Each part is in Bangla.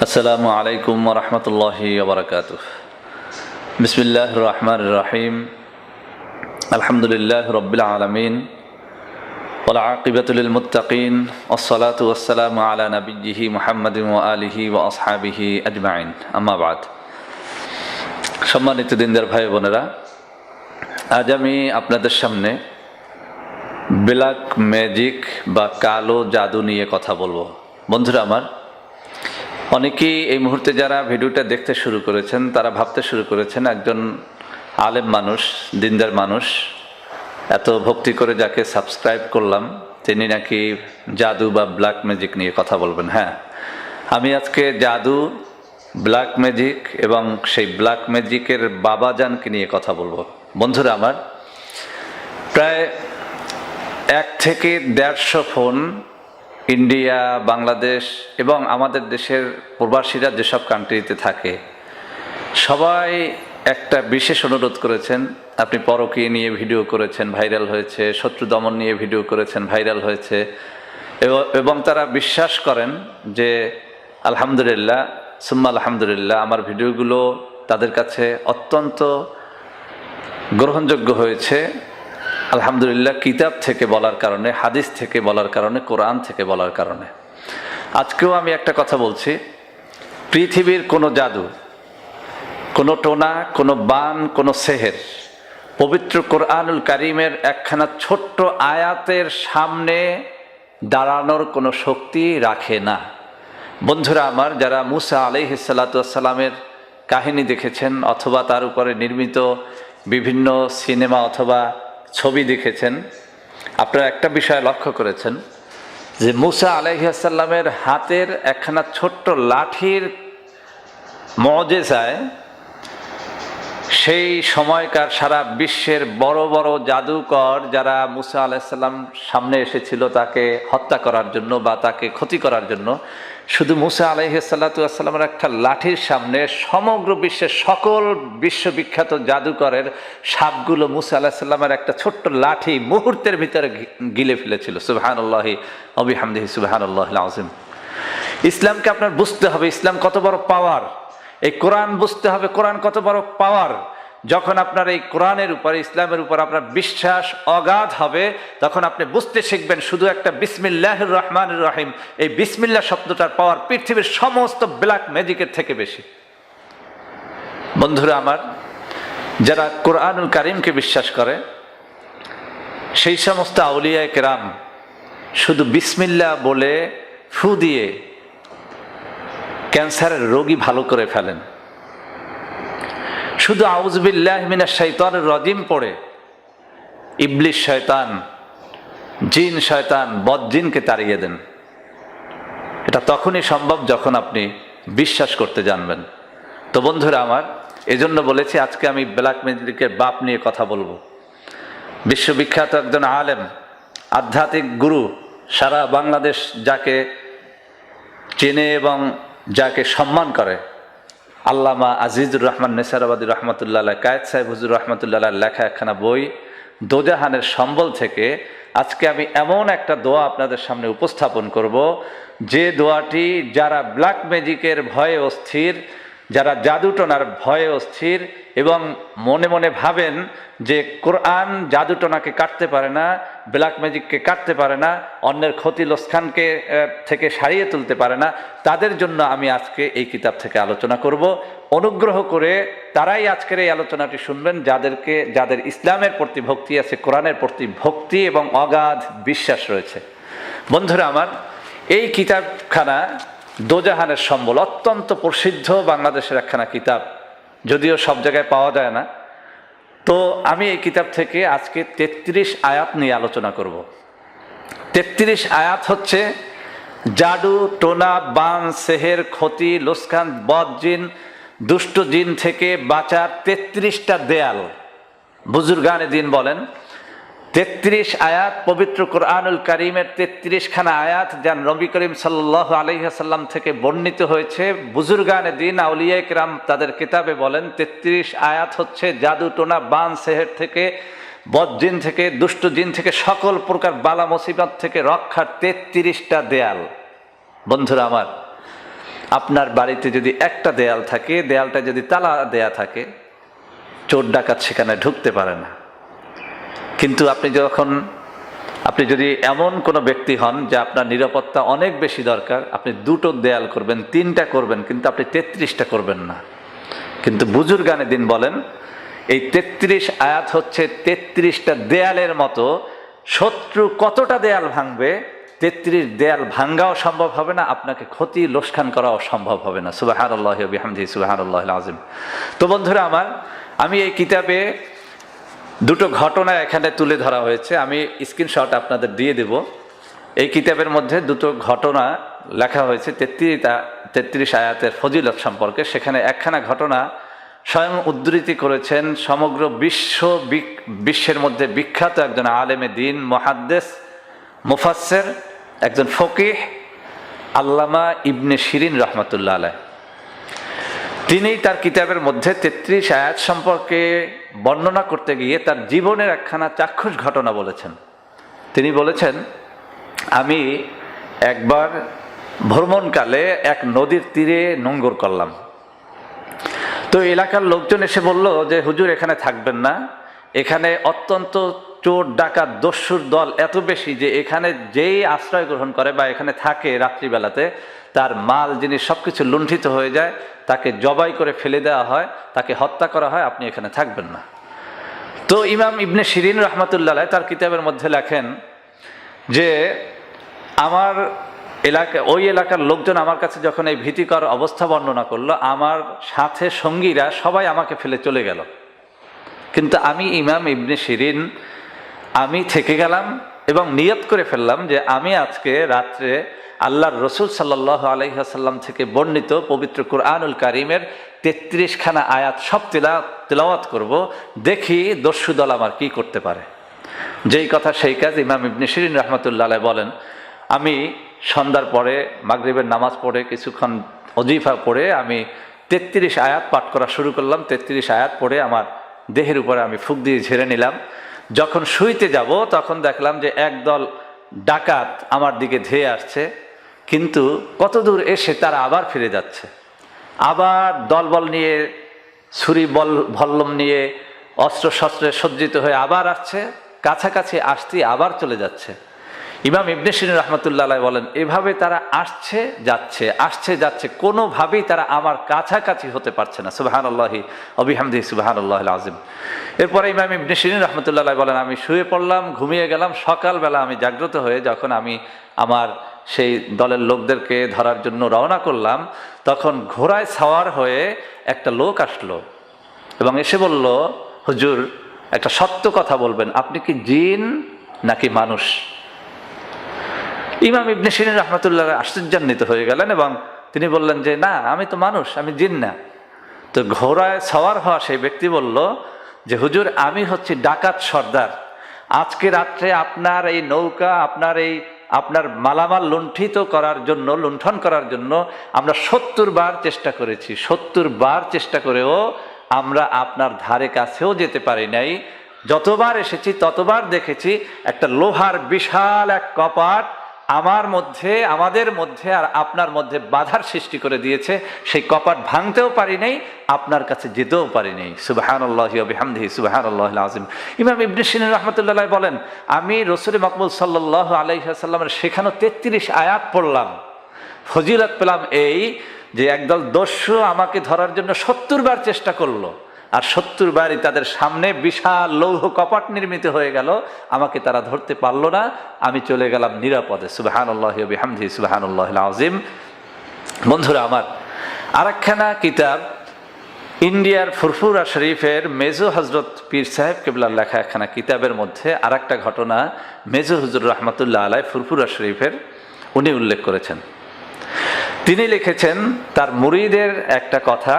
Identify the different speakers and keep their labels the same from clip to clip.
Speaker 1: আসসালামু আলাইকুম ওয়া রাহমাতুল্লাহি ওয়া বারাকাতুহু। বিসমিল্লাহির রহমানির রহিম। আলহামদুলিল্লাহি রাব্বিল আলামিন ওয়াল আকিবাতু লিল মুত্তাকিন ওয়াসসালাতু ওয়াসসালামু আলা নাবিয়্যিহি মুহাম্মাদিন ওয়া আলিহি ওয়া আসহাবিহি আজমাইন। আম্মা বাদ। সম্মানিত দিনদার ভাই বোনেরা, আজ আমি আপনাদের সামনে ব্ল্যাক ম্যাজিক বা কালো জাদু নিয়ে কথা বলবো। বন্ধুরা আমার, অনেকেই এই মুহূর্তে যারা ভিডিওটা দেখতে শুরু করেছেন তারা ভাবতে শুরু করেছেন একজন আলেম মানুষ, দিনদার মানুষ, এত ভক্তি করে যাকে সাবস্ক্রাইব করলাম তিনি নাকি জাদু বা ব্ল্যাক ম্যাজিক নিয়ে কথা বলবেন। হ্যাঁ, আমি আজকে জাদু, ব্ল্যাক ম্যাজিক এবং সেই ব্ল্যাক ম্যাজিকের বাবাজানকে নিয়ে কথা বলবো। বন্ধুরা আমার, প্রায় 1 থেকে 150 ফোন ইন্ডিয়া, বাংলাদেশ এবং আমাদের দেশের প্রবাসীরা যেসব কান্ট্রিতে থাকে সবাই একটা বিশেষ অনুরোধ করেছেন। আপনি পরকীয়া নিয়ে ভিডিও করেছেন, ভাইরাল হয়েছে, শত্রু দমন নিয়ে ভিডিও করেছেন, ভাইরাল হয়েছে, এবং তারা বিশ্বাস করেন যে আলহামদুলিল্লাহ সুম্মা আলহামদুলিল্লাহ আমার ভিডিওগুলো তাদের কাছে অত্যন্ত গ্রহণযোগ্য হয়েছে। আলহামদুলিল্লাহ কিতাব থেকে বলার কারণে, হাদিস থেকে বলার কারণে, কোরআন থেকে বলার কারণে। আজকেও আমি একটা কথা বলছি, পৃথিবীর কোনো জাদু, কোনো টোনা, কোনো বান, কোনো সেহের পবিত্র কোরআনুল কারীমের একখানা ছোট্ট আয়াতের সামনে দাঁড়ানোর কোনো শক্তি রাখে না। বন্ধুরা আমার, যারা মুসা আলাইহিস সালাতু ওয়াস সালামের কাহিনী দেখেছেন অথবা তার উপরে নির্মিত বিভিন্ন সিনেমা অথবা ছবি দেখেছেন, আপনারা একটা বিষয় লক্ষ্য করেছেন যে মুসা আলাইহিস সালামের হাতের একখানা ছোট্ট লাঠির মুজিজায় সেই সময়কার সারা বিশ্বের বড় বড় জাদুকর যারা মুসা আলাইহিস সালাম সামনে এসেছিল তাকে হত্যা করার জন্য বা তাকে ক্ষতি করার জন্য, শুধু মুসা আলাইহিস সালাতু ওয়াস সালামের একটা লাঠির সামনে সমগ্র বিশ্বের সকল বিশ্ববিখ্যাত জাদুকরের সাপগুলো মুসা আলাইহিস সালামের একটা ছোট্ট লাঠি মুহূর্তের ভিতরে গিলে ফেলেছিল। সুবহানাল্লাহি ওয়া বিহামদিহি সুবহানাল্লাহিল আযীম। ইসলামকে আপনার বুঝতে হবে, ইসলাম কত বড় পাওয়ার। এই কোরআন বুঝতে হবে, কোরআন কত বড় পাওয়ার। যখন আপনার এই কোরআনের উপর, ইসলামের উপর আপনার বিশ্বাস অগাধ হবে, তখন আপনি বুঝতে শিখবেন শুধু একটা বিসমিল্লাহির রহমানির রহিম, এই বিসমিল্লাহ শব্দটার পাওয়ার পৃথিবীর সমস্ত ব্ল্যাক ম্যাজিকের থেকে বেশি। বন্ধুরা আমার, যারা কোরআনুল কারীমকে বিশ্বাস করে সেই সমস্ত আউলিয়ায়ে কেরাম শুধু বিসমিল্লাহ বলে ফু দিয়ে ক্যান্সারের রোগী ভালো করে ফেলেন। শুধু আউযু বিল্লাহি মিনাশ শাইতানির রাজিম পড়ে ইবলিস শয়তান, জিন শয়তান, বদজিনকে তাড়িয়ে দেন। এটা তখনই সম্ভব যখন আপনি বিশ্বাস করতে জানবেন। তো বন্ধুরা আমার, এজন্য বলেছি আজকে আমি ব্ল্যাক ম্যাজিকের বাপ নিয়ে কথা বলবো। বিশ্ববিখ্যাত একজন আলেম, আধ্যাত্মিক গুরু, সারা বাংলাদেশ যাকে চেনে এবং যাকে সম্মান করে, আল্লামা আজিজুর রহমান নেসারাবাদী রহমতুল্লাহ আলাইহ, কায়েদ সাহেব হুজুর রহমতুল্লাহ আলাইহ লেখা একখানা বই দোজাহানের সম্বল থেকে আজকে আমি এমন একটা দোয়া আপনাদের সামনে উপস্থাপন করব, যে দোয়াটি যারা ব্ল্যাক ম্যাজিকের ভয়ে অস্থির, যারা জাদুটোনার ভয়ে অস্থির এবং মনে মনে ভাবেন যে কোরআন জাদুটোনাকে কাটতে পারে না, ব্ল্যাক ম্যাজিককে কাটতে পারে না, অন্যের ক্ষতি লোকসানকে থেকে সারিয়ে তুলতে পারে না, তাদের জন্য আমি আজকে এই কিতাব থেকে আলোচনা করব। অনুগ্রহ করে তারাই আজকের এই আলোচনাটি শুনবেন যাদের ইসলামের প্রতি ভক্তি আছে, কোরআনের প্রতি ভক্তি এবং অগাধ বিশ্বাস রয়েছে। বন্ধুরা আমার, এই কিতাবখানা দোজাহানের সম্বল অত্যন্ত প্রসিদ্ধ বাংলাদেশের একখানা কিতাব, যদিও সব জায়গায় পাওয়া যায় না। তো আমি এই কিতাব থেকে আজকে 33 আয়াত নিয়ে আলোচনা করব। 33 আয়াত হচ্ছে জাদু, টোনা, বান, সেহের, ক্ষতি, লোকসান, বদজিন, দুষ্ট জিন থেকে বাঁচার 33টা দেয়াল। বুজুর্গানে দিন বলেন 33 আয়াত পবিত্র কোরআনুল কারীমের 33খানা আয়াত যা নবী করিম সাল্লাল্লাহু আলাইহি ওয়াসাল্লাম থেকে বর্ণিত হয়েছে। বুজুর্গানে দিন, আউলিয়ায়ে কেরাম তাদের কিতাবে বলেন 33 আয়াত হচ্ছে জাদু, টোনা, বান, সেহের থেকে, বদজিন থেকে, দুষ্ট জিন থেকে, সকল প্রকার বালা মুসিবত থেকে রক্ষার 33টা দেয়াল। বন্ধুরা আমার, আপনার বাড়িতে যদি একটা দেয়াল থাকে, দেয়ালটা যদি তালা দেয়া থাকে, চোর ডাকাত সেখানে ঢুকতে পারে না। কিন্তু আপনি যদি এমন কোনো ব্যক্তি হন যে আপনার নিরাপত্তা অনেক বেশি দরকার, আপনি 2টো দেয়াল করবেন, 3টা করবেন, কিন্তু আপনি 33টা করবেন না। কিন্তু বুজুর্গানে দিন বলেন এই 33 আয়াত হচ্ছে 33টা দেয়ালের মতো। শত্রু কতটা দেয়াল ভাঙবে, 33 দেয়াল ভাঙ্গাও সম্ভব হবে না, আপনাকে ক্ষতি লোকসান করাও সম্ভব হবে না। সুবহানাল্লাহি ওয়া বিহামদিহি সুবহানাল্লাহিল আযীম। তো বন্ধুরা আমার, আমি এই কিতাবে 2টো ঘটনা এখানে তুলে ধরা হয়েছে, আমি স্ক্রিনশট আপনাদের দিয়ে দেব। এই কিতাবের মধ্যে 2টো ঘটনা লেখা হয়েছে 33 আয়াতের ফজিলত সম্পর্কে। সেখানে একখানা ঘটনা স্বয়ং উদ্ধৃতি করেছেন সমগ্র বিশ্বের মধ্যে বিখ্যাত একজন আলেমে দ্বীন, মুহাদ্দিস, মুফাসসির, একজন ফকিহ, আল্লামা ইবনে শিরিন রাহমাতুল্লাহ আলাইহ। তিনি তার কিতাবের মধ্যে 33 আয়াত সম্পর্কে বর্ণনা করতে গিয়ে তার জীবনের একখানা চাক্ষুষ ঘটনা বলেছেন। তিনি বলেছেন, আমি একবার ভ্রমণকালে এক নদীর তীরে নোঙ্গর করলাম। তো এলাকার লোকজন এসে বলল যে হুজুর এখানে থাকবেন না, এখানে অত্যন্ত চোর ডাকাত দস্যুর দল এত বেশি যে এখানে যেই আশ্রয় গ্রহণ করে বা এখানে থাকে রাত্রিবেলাতে, তার মাল জিনিস সবকিছু লুণ্ঠিত হয়ে যায়, তাকে জবাই করে ফেলে দেওয়া হয়, তাকে হত্যা করা হয়, আপনি এখানে থাকবেন না। তো ইমাম ইবনে শিরিন রাহমাতুল্লাহ আলাইহ তার কিতাবের মধ্যে লেখেন যে আমার ওই এলাকার লোকজন আমার কাছে যখন এই ভীতিকর অবস্থা বর্ণনা করলো, আমার সাথে সঙ্গীরা সবাই আমাকে ফেলে চলে গেল, কিন্তু আমি ইমাম ইবনে শিরিন আমি থেকে গেলাম এবং নিয়ত করে ফেললাম যে আমি আজকে রাত্রে আল্লাহর রসুল সাল্লাল্লাহু আলাইহি ওয়াসাল্লাম থেকে বর্ণিত পবিত্র কুরআনুল কারীমের 33খানা আয়াত সব তেলাওয়াত করব, দেখি দস্যু দল আমার কি করতে পারে। যেই কথা সেই কাজ। ইমাম ইবনে শিরিন রাহমাতুল্লাহ আলাইহ বলেন, আমি সন্ধ্যার পরে মাগরিবের নামাজ পড়ে কিছুক্ষণ ওজিফা পড়ে আমি 33 আয়াত পাঠ করা শুরু করলাম। 33 আয়াত পড়ে আমার দেহের উপরে আমি ফুঁক দিয়ে ঝেড়ে নিলাম। যখন শুইতে যাব তখন দেখলাম যে একদল ডাকাত আমার দিকে ধেয়ে আসছে, কিন্তু কত দূর এসে তারা আবার ফিরে যাচ্ছে, আবার দলবল নিয়ে, ছুরি ভল্লম নিয়ে, অস্ত্র শস্ত্রে সজ্জিত হয়ে আবার আসছে, কাছাকাছি আসতে আবার চলে যাচ্ছে। ইমাম ইবনে শিরিন রাহমাতুল্লাহ আলাইহ বলেন, এভাবে তারা আসছে যাচ্ছে, কোনোভাবেই তারা আমার কাছাকাছি হতে পারছে না। সুবহানাল্লাহি ওয়া বিহামদিহি সুবহানাল্লাহিল আযীম। এরপরে ইমাম ইবনে শিরিন রাহমাতুল্লাহ আলাইহ বলেন, আমি শুয়ে পড়লাম, ঘুমিয়ে গেলাম। সকালবেলা আমি জাগ্রত হয়ে যখন আমি আমার সেই দলের লোকদেরকে ধরার জন্য রওনা করলাম, তখন ঘোড়ায় সাওয়ার হয়ে একটা লোক আসলো এবং এসে বলল, হুজুর একটা সত্য কথা বলবেন, আপনি কি জিন নাকি মানুষ? ইমাম ইবনে শিরিন রাহমাতুল্লাহ আশ্চর্যান্বিত হয়ে গেলেন এবং তিনি বললেন যে না, আমি তো মানুষ, আমি জিন না। তো ঘোড়ায় সওয়ার হওয়া সেই ব্যক্তি বলল যে হুজুর, আমি হচ্ছি ডাকাত সর্দার। আজকে রাত্রে আপনার এই নৌকা, আপনার মালামাল লুণ্ঠন করার জন্য আমরা 70 বার চেষ্টা করেছি। 70 বার চেষ্টা করেও আমরা আপনার ধারে কাছেও যেতে পারি নাই। যতবার এসেছি ততবার দেখেছি একটা লোহার বিশাল এক কপাট আমাদের মধ্যে আর আপনার মধ্যে বাধার সৃষ্টি করে দিয়েছে। সেই কপাট ভাঙতেও পারি নাই, আপনার কাছে যেতেও পারি নাই। সুবহানাল্লাহি ওয়া বিহামদিহি সুবহানাল্লাহিল আযীম। ইমাম ইবনে শিরিন রাহমাতুল্লাহ আলাইহ বলেন, আমি রাসূল মাকবুল সাল্লাল্লাহু আলাইহি ওয়াসাল্লামের শেখানো 33 আয়াত পড়লাম, ফজিলত পেলাম এই যে একদল দস্যু আমাকে ধরার জন্য 70 বার চেষ্টা করলো, আর 70 বারই তাদের সামনে বিশাল লৌহ কপাট নির্মিত হয়ে গেল, আমাকে তারা ধরতে পারলো না, আমি চলে গেলাম নিরাপদে। সুবহানাল্লাহি ওয়া বিহামদিহি সুবহানাল্লাহিল আযীম। বন্ধুরা আমার, আরেকখানা কিতাব ইন্ডিয়ার ফুরফুরা শরীফের মেজো হজরত পীর সাহেব কেবলার লেখা একখানা কিতাবের মধ্যে আরেকটা ঘটনা মেজো হুজুর রাহমাতুল্লাহ আলাইহ ফুরফুরা শরীফের উনি উল্লেখ করেছেন। তিনি লিখেছেন তার মুরিদের একটা কথা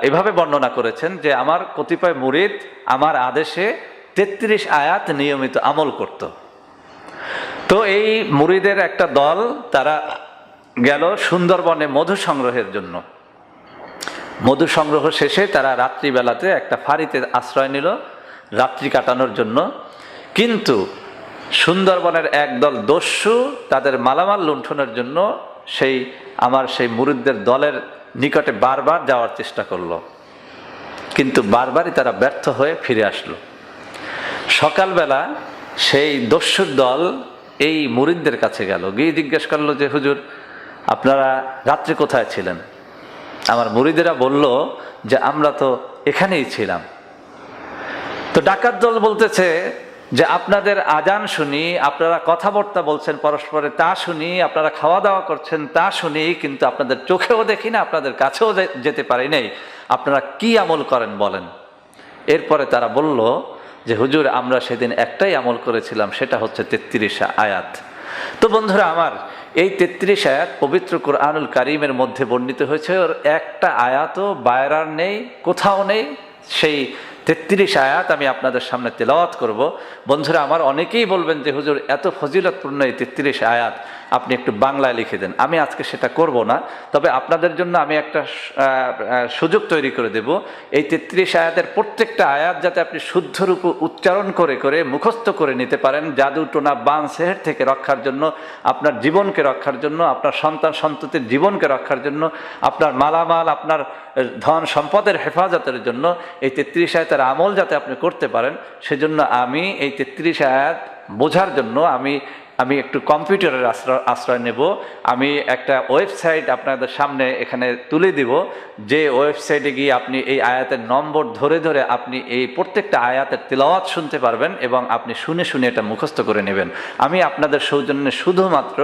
Speaker 1: এভাবে বর্ণনা করেছেন যে আমার কতিপয় মুরিদ আমার আদেশে 33 আয়াত নিয়মিত আমল করত। তো এই মুরিদের একটা দল তারা গেল সুন্দরবনে মধু সংগ্রহের জন্য। মধু সংগ্রহ শেষে তারা রাত্রিবেলাতে একটা ফাঁড়িতে আশ্রয় নিল রাত্রি কাটানোর জন্য, কিন্তু সুন্দরবনের একদল দস্যু তাদের মালামাল লুণ্ঠনের জন্য সেই আমার সেই মুরিদদের দলের নিকটে বারবার যাওয়ার চেষ্টা করলো, কিন্তু বারবারই তারা ব্যর্থ হয়ে ফিরে আসলো। সকালবেলা সেই দস্যুর দল এই মুরিদদের কাছে গেল, গিয়ে জিজ্ঞেস করলো যে হুজুর আপনারা রাত্রে কোথায় ছিলেন? আমার মুরিদেরা বলল যে আমরা তো এখানেই ছিলাম। তো ডাকাত দল বলতেছে যে আপনাদের আজান শুনি, আপনারা কথাবার্তা বলছেন পরস্পরে তা শুনি, আপনারা খাওয়া দাওয়া করছেন তা শুনি, কিন্তু আপনাদের চোখেও দেখি না, আপনাদের কাছেও যেতে পারি নাই, আপনারা কি আমল করেন বলেন। এরপরে তারা বলল যে হুজুর আমরা সেদিন একটাই আমল করেছিলাম, সেটা হচ্ছে 33 আয়াত। তো বন্ধুরা আমার, এই 33 আয়াত পবিত্র কোরআনুল কারীমের মধ্যে বর্ণিত হয়েছে, ওর একটা আয়াতও বাইরার নেই, কোথাও নেই। সেই 33 আয়াত আমি আপনাদের সামনে তেলাওয়াত করব। বন্ধুরা আমার, অনেকেই বলবেন যে হুজুর এত ফজিলতপূর্ণ এই 33 আয়াত আপনি একটু বাংলায় লিখে দেন। আমি আজকে সেটা করব না, তবে আপনাদের জন্য আমি একটা সুযোগ তৈরি করে দেব। এই 33 আয়াতের প্রত্যেকটা আয়াত যাতে আপনি শুদ্ধরূপে উচ্চারণ করে করে মুখস্থ করে নিতে পারেন, জাদু টোনা বান সেহের থেকে রক্ষার জন্য, আপনার জীবনকে রক্ষার জন্য, আপনার সন্তান সন্ততির জীবনকে রক্ষার জন্য, আপনার মালামাল, আপনার ধন সম্পদের হেফাজতের জন্য এই 33 আয়াতের আমল যাতে আপনি করতে পারেন, সেজন্য আমি এই 33 আয়াত বোঝার জন্য আমি একটু কম্পিউটারের আশ্রয় নেব। আমি একটা ওয়েবসাইট আপনাদের সামনে এখানে তুলে দিব, যে ওয়েবসাইটে গিয়ে আপনি এই আয়াতের নম্বর ধরে ধরে আপনি এই প্রত্যেকটা আয়াতের তিলাওয়াত শুনতে পারবেন এবং আপনি শুনে শুনে এটা মুখস্থ করে নেবেন। আমি আপনাদের সৌজন্যে শুধুমাত্র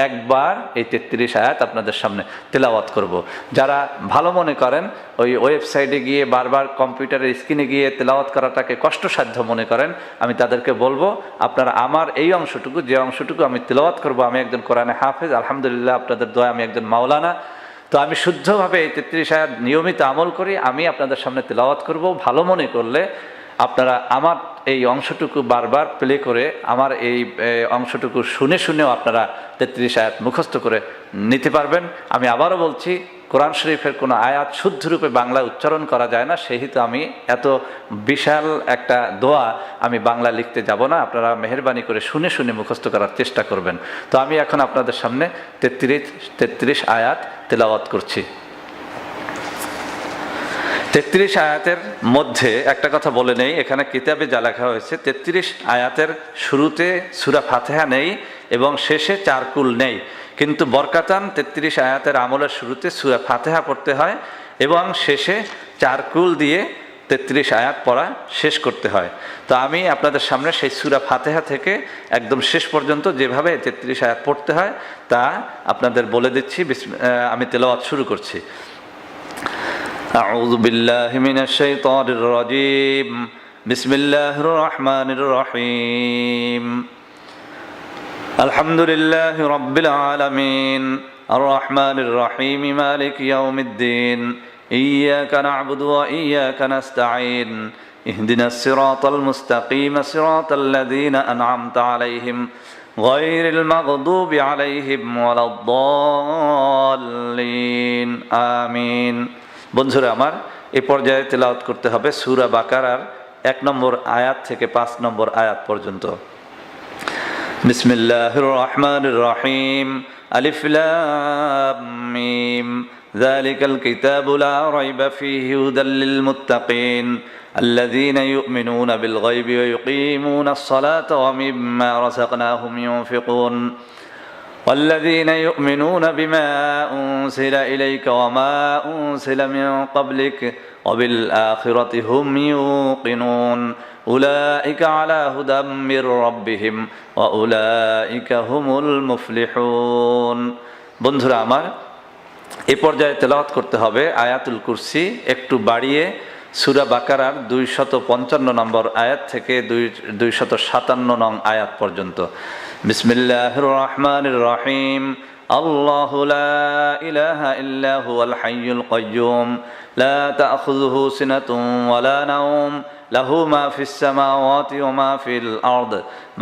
Speaker 1: একবার এই 33 আয়াত আপনাদের সামনে তেলাওয়াত করব। যারা ভালো মনে করেন ওই ওয়েবসাইটে গিয়ে বারবার কম্পিউটারের স্ক্রিনে গিয়ে তেলাওয়াত করাটাকে কষ্টসাধ্য মনে করেন, আমি তাদেরকে বলবো আপনারা আমার এই অংশটুকু, যে অংশটুকু আমি তেলাওয়াত করব, আমি একজন কোরআনে হাফেজ, আলহামদুলিল্লাহ আপনাদের দোয়া আমি একজন মাওলানা, তো আমি শুদ্ধভাবে এই 33 আয়াত নিয়মিত আমল করি, আমি আপনাদের সামনে তেলাওয়াত করব। ভালো মনে করলে আপনারা আমার এই অংশটুকু বারবার প্লে করে আমার এই অংশটুকু শুনে শুনেও আপনারা 33 আয়াত মুখস্থ করে নিতে পারবেন। আমি আবারও বলছি, কোরআন শরীফের কোনো আয়াত শুদ্ধরূপে বাংলা উচ্চারণ করা যায় না, সেহেতু আমি এত বিশাল একটা দোয়া আমি বাংলা লিখতে যাব না। আপনারা মেহেরবানি করে শুনে শুনে মুখস্থ করার চেষ্টা করবেন। তো আমি এখন আপনাদের সামনে 33 আয়াত তেলাওয়াত করছি। 33 আয়াতের মধ্যে একটা কথা বলে নেই, এখানে কিতাবে যা লেখা হয়েছে 33 আয়াতের শুরুতে সূরা ফাতিহা নেই এবং শেষে 4 কুল নেই, কিন্তু বরকাতান 33 আয়াতের আমলের শুরুতে সূরা ফাতিহা পড়তে হয় এবং শেষে 4 কুল দিয়ে 33 আয়াত পড়া শেষ করতে হয়। তো আমি আপনাদের সামনে সেই সূরা ফাতিহা থেকে একদম শেষ পর্যন্ত যেভাবে 33 আয়াত পড়তে হয় তা আপনাদের বলে দিচ্ছি। আমি তেলাওয়াত শুরু করছি। أعوذ بالله من الشيطان الرجيم بسم الله الرحمن الرحيم الحمد لله رب العالمين الرحمن الرحيم مالك يوم الدين إياك نعبد وإياك نستعين اهدنا الصراط المستقيم صراط الذين أنعمت عليهم غير المغضوب عليهم ولا الضالين آمين। বন্ধুরা আমার, এই পর্যায়ে তেলাওয়াত করতে হবে সূরা বাকারার 1 নম্বর আয়াত থেকে 5 নম্বর আয়াত পর্যন্ত। বিসমিল্লাহির রহমানির রহিম আলিফ লাম মিম যালিকাল কিতাবু লা রাইবা ফীহি হুদাল লিল মুত্তাকিন আল্লাযীনা ইউমিনুনা বিল গায়বি ওয়া ইউকিমুনাস সালাতা ওয়া মিম্মা রাযাকনাহুম ইউনফিকুন والذين يؤمنون بما أنزل إليك وما أنزل من قبلك وبالآخرة هم يوقنون أولئك على هدى من ربهم وأولئك هم المفلحون। বন্ধুরা আমার, এই পর্যায়ে তেলাওয়াত করতে হবে আয়াতুল কুরসি একটু বাড়িয়ে সূরা বাকারার 255 নম্বর আয়াত থেকে 257 নং আয়াত পর্যন্ত। বিসমিল্লাহির রহমানির রহিম আল্লাহু লা ইলাহা ইল্লা হুয়াল হাইয়ুল কাইয়্যুম লা তা'খুযুহু সিনাতুন ওয়া লা নাওম লাহু মা ফিস সামাওয়াতি ওয়া মা ফিল আরদ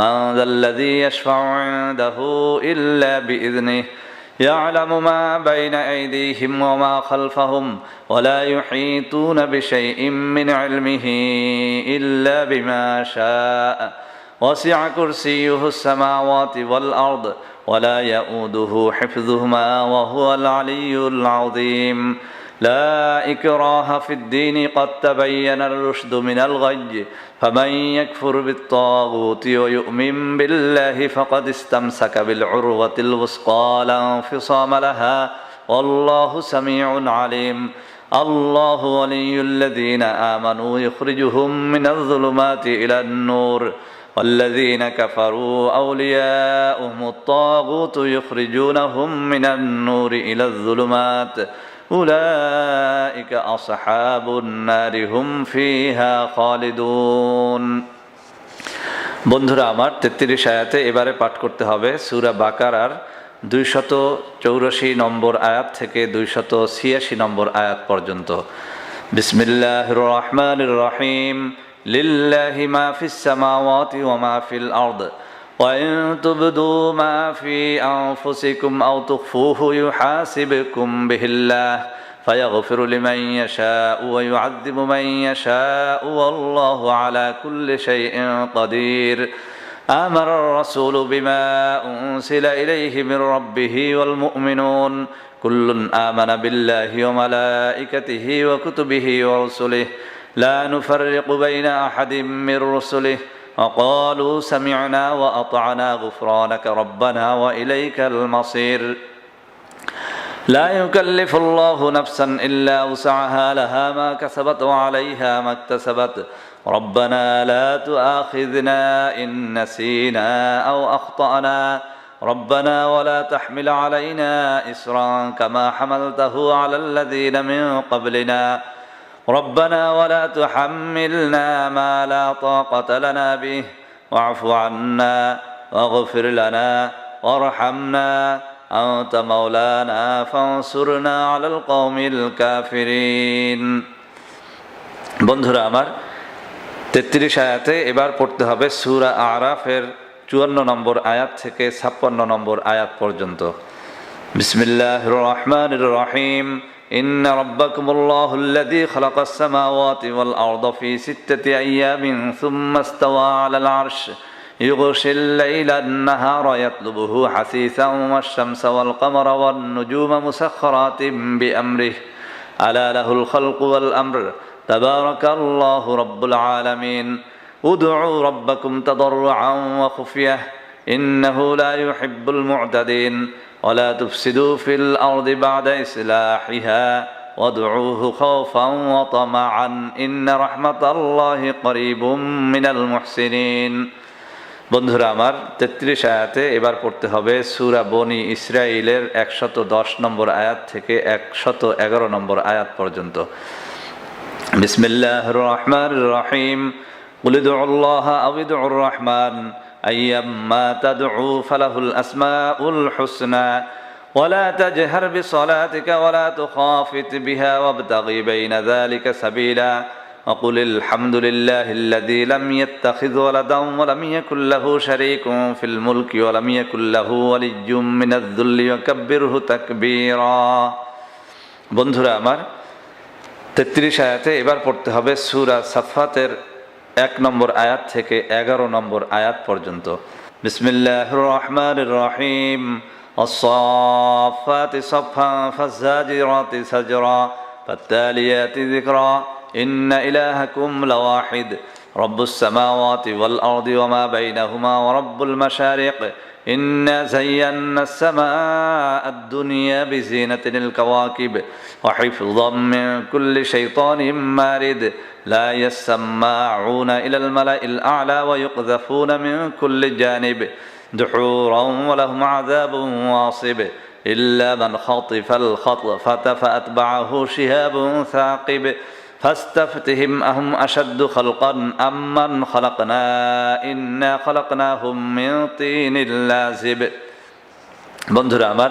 Speaker 1: মান যাল্লাযী ইয়াশফা'ু 'ইনদাহু ইল্লা বিইذনিহি يعلم ما بين أيديهم وما خلفهم ولا يحيطون بشيء من علمه إلا بما شاء وسع كرسيه السماوات والأرض ولا يؤوده حفظهما وهو العلي العظيم لا إكراه في الدين قد تبين الرشد من الغي فمن يكفر بالطاغوت ويؤمن بالله فقد استمسك بالعروة الوثقى لا انفصام لها والله سميع عليم الله ولي الذين آمنوا يخرجهم من الظلمات إلى النور والذين كفروا أولياؤهم الطاغوت يخرجونهم من النور إلى الظلمات أولئك أصحاب النار هم فيها خالدون বন্ধুরা আমার 33 আয়াতে এবারে পাঠ করতে হবে সূরা বাকারার 284 নম্বর আয়াত থেকে 286 নম্বর আয়াত পর্যন্ত বিসমিল্লাহির রহমানির রহিম লিল্লাহি মা ফিস সামাওয়াতি ওয়া মা ফিল আরদ وإن تبدوا ما في أنفسكم أو تخفوه يحاسبكم به الله فيغفر لمن يشاء ويعذب من يشاء والله على كل شيء قدير آمن الرسول بما أنزل إليه من ربه والمؤمنون كل آمن بالله وملائكته وكتبه ورسله لا نفرق بين أحد من رسله وقالوا سمعنا وأطعنا غفرانك ربنا وإليك المصير لا يكلف الله نفسا إلا وسعها لها ما كسبت وعليها ما اكتسبت ربنا لا تؤاخذنا إن نسينا أو أخطأنا ربنا ولا تحمل علينا إسرا كما حملته على الذين من قبلنا ربنا ولا تحملنا ما لا طاقة لنا به واعف عنا واغفر لنا وارحمنا أنت مولانا فانصرنا على القوم الكافرين বন্ধুরা আমার 33 আয়াতে এবার পড়তে হবে সূরা আরাফের 54 নম্বর আয়াত থেকে 56 নম্বর আয়াত পর্যন্ত বিসমিল্লাহির রহমানির রহিম إن ربكم الله الذي خلق السماوات والأرض في 6 أيام ثم استوى على العرش يغشي الليل النهار يطلبه حثيثا والشمس والقمر والنجوم مسخرات بأمره ألا له الخلق والأمر تبارك الله رب العالمين ادعوا ربكم تضرعا وخفية إنه لا يحب المعتدين ولا تفسدوا في الأرض بعد إصلاحها وادعوه خوفا وطمعا إن رحمة الله قريب من المحسنين বন্ধুরা আমার 33 আয়াতে এবার পড়তে হবে সূরা বনি ইসরাঈলের 110 নম্বর আয়াত থেকে 111 নম্বর আয়াত পর্যন্ত বিসমিল্লাহির রহমানির রহিম قل ادعوا الله أو ادعوا الرحمن أيما تدعوا فله الأسماء الحسنى ولا تجهر بصلاتك ولا تخافت بها وابتغ بين ذلك سبيلا وقل الحمد لله الذي لم يتخذ ولدا ولم يكن له شريك في الملك ولم يكن له ولي من الذل وكبره تكبيرا বন্ধুরা আমার 33 আয়াতে এবার পড়তে হবে সূরা সাফফাতের 1 নম্বর আয়াত থেকে 11 নম্বর আয়াত পর্যন্ত বিসমিল্লাহির রহমানির রহিম الصافات صفا فالزاجرات زجرا فالتاليات ذكرا إن إلهكم لواحد رب السماوات والأرض وما بينهما ورب المشارق إنا زينا السماء الدنيا بزينة الكواكب وحفظا من كل شيطان مارد لا يسمعون إلى الملأ الأعلى ويقذفون من كل جانب دحورا ولهم عذاب واصب إلا من خطف الخطفة فأتبعه شهاب ثاقب فاستفتهم أهم أشد خلقا أم من خلقنا إنا خلقناهم من طين لازب বন্ধুরা আমার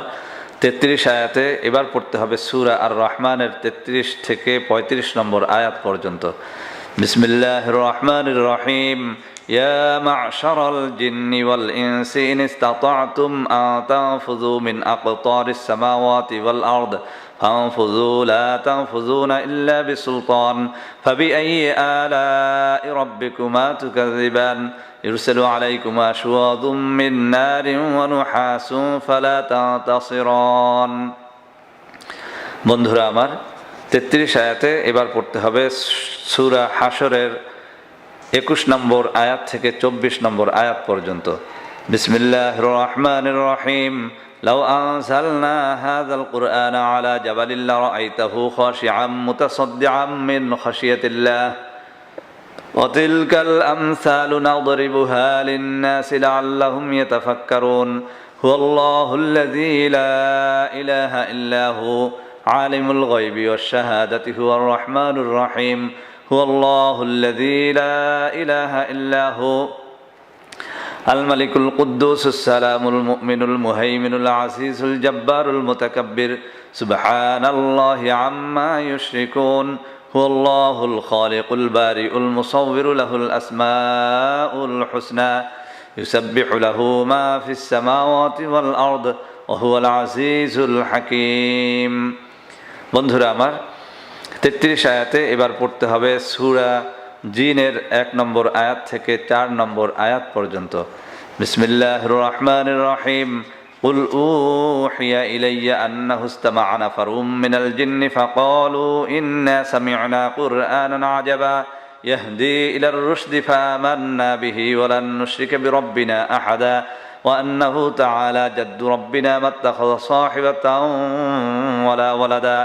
Speaker 1: 33 আয়াতে এবার পড়তে হবে সূরা আর রহমানের 33 থেকে 35 নম্বর আয়াত পর্যন্ত বিসমিল্লাহির রহমানির রহিম يا معشر الجن والإنس إن استطعتم أن تنفذوا من أقطار السماوات والأرض فانفذوا لا تنفذون إلا بسلطان فبأي آلاء ربكما تكذبان يرسل عليكما شواظ من نار ونحاس فلا تنتصران বন্ধুরা আমার 33 আয়াতে এবার পড়তে হবে সূরা হাশরের 21 নম্বর আয়াত থেকে 24 নম্বর আয়াত পর্যন্ত। বিসমিল্লাহির রহমানির রহিম। লাউ আনজালনা হাযাল কুরআনা আলা জাবালিন লারাআইতাহু খাশিআম মুতাসাদ্দিআম মিন খাশিয়াতিল্লাহ ওয়া তিলকাল আমসালু নাদরিবুহা লিন-নাসি লাআল্লাহুম ইয়াতাফাক্কারুন হুয়াল্লাহুল্লাযী লা ইলাহা ইল্লা হু আলিমুল গায়বি ওয়াশ-শাহাদাতি হুয়ার রহমানুর রহিম হুয়াল্লাহুল্লাযী লা ইলাহা ইল্লা হু الملك القدوس السلام المؤمن المهيمن العزيز الجبار المتكبر سبحان الله عما يشركون هو الله الخالق البارئ المصور له الأسماء الحسنى يسبح له ما في السماوات والأرض وهو العزيز الحكيم বন্ধুরা আমার 33 আয়াতে এবার পড়তে হবে সূরা জিনের 1 নম্বর আয়াত থেকে 4 নম্বর আয়াত পর্যন্ত। বিসমিল্লাহির রহমানির রহিম। কুল উহিয়া ইলাইয়া আন্নাহু ইসতামা'a নাফারুম মিনাল জিন্নি ফাকালু ইন্না সামি'না কুরআনান আজাবা ইয়াহদি ইলার রুশদি ফাআমান্না বিহি ওয়া লান নুশরিকা বিরাব্বিনা আহাদা ওয়া আন্নাহু তাআলা জাদ্দু রাব্বিনা মাত্তাখাযা সাহিবাতান ওয়ালা ওয়ালাদা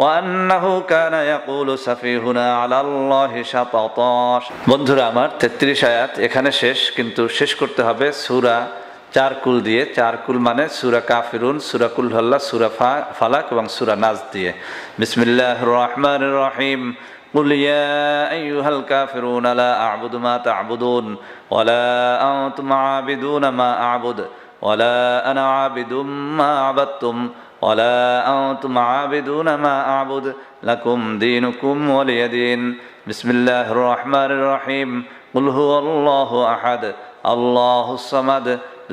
Speaker 1: ওয়ান্নাহু কানা ইয়াকুলু সাফিহুনা আলাল্লাহি শাতাতা। বন্ধুরা আমার 33 আয়াত এখানে শেষ, কিন্তু শেষ করতে হবে সূরা 4 কুল দিয়ে। 4 কুল মানে সূরা কাফিরুন, সূরা কুল হুয়াল্লাহ, সূরা ফালাক এবং সূরা নাস দিয়ে। বিসমিল্লাহির রহমানির রহিম। قل يا أيها الكافرون لا أعبد ما تعبدون ولا أنتم عابدون ما أعبد ولا أنا عابد ما عبدتم ولا أنتم عابدون ما أعبد لكم دينكم ولي دين بسم الله الرحمن الرحيم قل هو الله أحد الله الصمد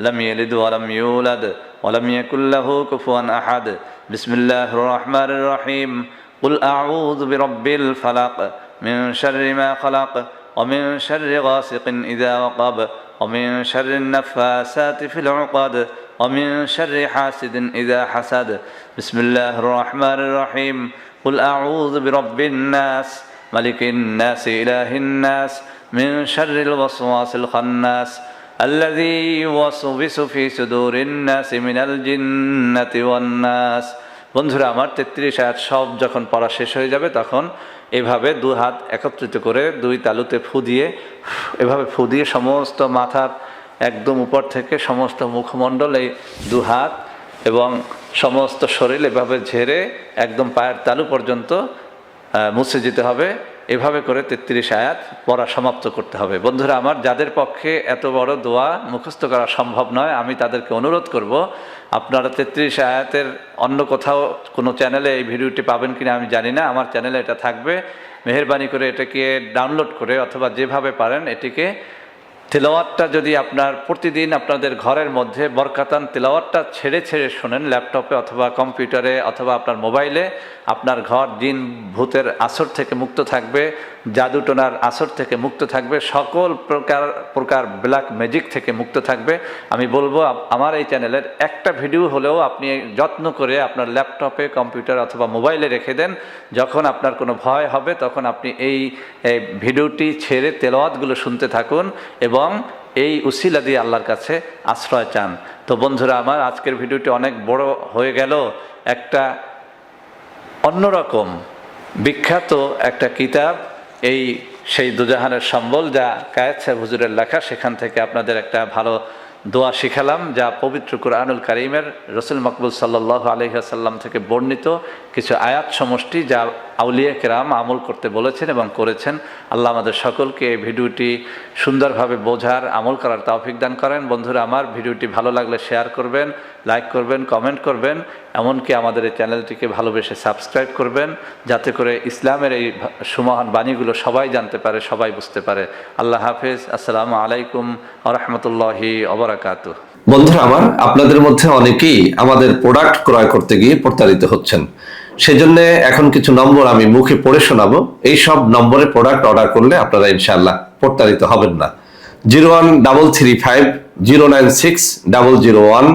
Speaker 1: لم يلد ولم يولد ولم يكن له كفوا أحد بسم الله الرحمن الرحيم قل أعوذ برب الفلق من شر ما خلق ومن شر غاسق إذا وقب ومن شر النفاسات في العقد ومن شر حاسد إذا حسد بسم الله الرحمن الرحيم قل أعوذ برب الناس ملك الناس إله الناس من شر الوسواس الخناس الذي يوسوس في صدور الناس من الجنة والناس। বন্ধুরা আমার 33 আয়াত সব যখন পড়া শেষ হয়ে যাবে তখন এভাবে 2 হাত একত্রিত করে 2 তালুতে ফু দিয়ে, এভাবে ফু দিয়ে সমস্ত মাথার একদম উপর থেকে সমস্ত মুখমণ্ডল, এই 2 হাত এবং সমস্ত শরীর এভাবে ঝেড়ে একদম পায়ের তালু পর্যন্ত মুছে যেতে হবে। এভাবে করে 33 আয়াত পড়া সমাপ্ত করতে হবে। বন্ধুরা আমার, যাদের পক্ষে এত বড় দোয়া মুখস্থ করা সম্ভব নয়, আমি তাদেরকে অনুরোধ করব, আপনারা 33 আয়াতের অন্য কোথাও কোনো চ্যানেলে এই ভিডিওটি পাবেন কিনা আমি জানি না, আমার চ্যানেলে এটা থাকবে। মেহেরবানি করে এটাকে ডাউনলোড করে অথবা যেভাবে পারেন এটিকে তেলাওয়াতটা যদি আপনার প্রতিদিন আপনাদের ঘরের মধ্যে বরকাতান তেলাওয়াতটা ছেড়ে ছেড়ে শোনেন, ল্যাপটপে অথবা কম্পিউটারে অথবা আপনার মোবাইলে, আপনার ঘর জিন ভূতের আসর থেকে মুক্ত থাকবে, জাদুটোনার আসর থেকে মুক্ত থাকবে, সকল প্রকার ব্ল্যাক ম্যাজিক থেকে মুক্ত থাকবে। আমি বলবো আমার এই চ্যানেলের একটা ভিডিও হলেও আপনি যত্ন করে আপনার ল্যাপটপে, কম্পিউটার অথবা মোবাইলে রেখে দেন। যখন আপনার কোনো ভয় হবে তখন আপনি এই ভিডিওটি ছেড়ে তেলাওয়াতগুলো শুনতে থাকুন এবং এই উসিলা দিয়ে আল্লাহর কাছে আশ্রয় চান। তো বন্ধুরা আমার, আজকের ভিডিওটি অনেক বড় হয়ে গেল। একটা অন্যরকম বিখ্যাত একটা কিতাব, এই সেই দুজাহানের সম্বল, যা কায়েত সাহেব হুজুরের লেখা, সেখান থেকে আপনাদের একটা ভালো দোয়া শিখালাম, যা পবিত্র কুরআনুল কারীমের রসুল মকবুল সাল্লাল্লাহু আলাইহি ওয়াসাল্লাম থেকে বর্ণিত কিছু আয়াত সমষ্টি, যা আউলিয়া কেরাম আমল করতে বলেছেন এবং করেছেন। আল্লাহ আমাদের সকলকে এই ভিডিওটি সুন্দরভাবে বোঝার, আমল করার তৌফিক দান করেন। বন্ধুরা আমার, ভিডিওটি ভালো লাগলে শেয়ার করবেন, লাইক করবেন, কমেন্ট করবেন, এমনকি আমাদের এই চ্যানেলটিকে ভালোবেসে সাবস্ক্রাইব করবেন, যাতে করে ইসলামের এই সুমহান বাণীগুলো সবাই জানতে পারে, সবাই বুঝতে পারে। আল্লাহ হাফেজ। আসসালামু আলাইকুম ওয়া রাহমাতুল্লাহি ওয়া বারাকাতুহু।
Speaker 2: বন্ধুরা আমার, আপনাদের মধ্যে অনেকেই আমাদের প্রোডাক্ট ক্রয় করতে গিয়ে প্রতারিত হচ্ছেন। সেজন্য এখন কিছু নম্বর আমি মুখে পড়ে শোনাবো। এই সব নম্বরে প্রোডাক্ট অর্ডার করলে আপনারা ইনশাআল্লাহ প্রতারিত হবেন না। 01335096001,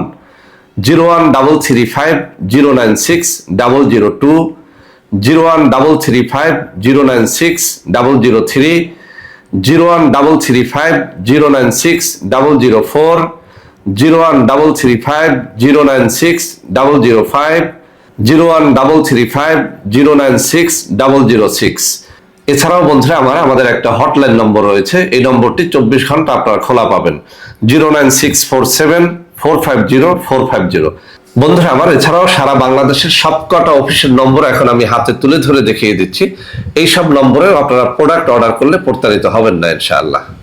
Speaker 2: 01335096002, 01335096003, 01335096004, 01335096005, 01335096006। এছাড়াও বন্ধুরা আমাদের একটা হটলাইন নম্বর রয়েছে। এই নম্বরটি 24 ঘন্টা আপনারা খোলা পাবেন, 09647450450। বন্ধুরা এছাড়াও সারা বাংলাদেশের সবকটা অফিসের নম্বর এখন আমি হাতে তুলে ধরে দেখিয়ে দিচ্ছি। এই সব নম্বরেও আপনারা প্রোডাক্ট অর্ডার করলে প্রতারিত হবেন না ইনশাআল্লাহ।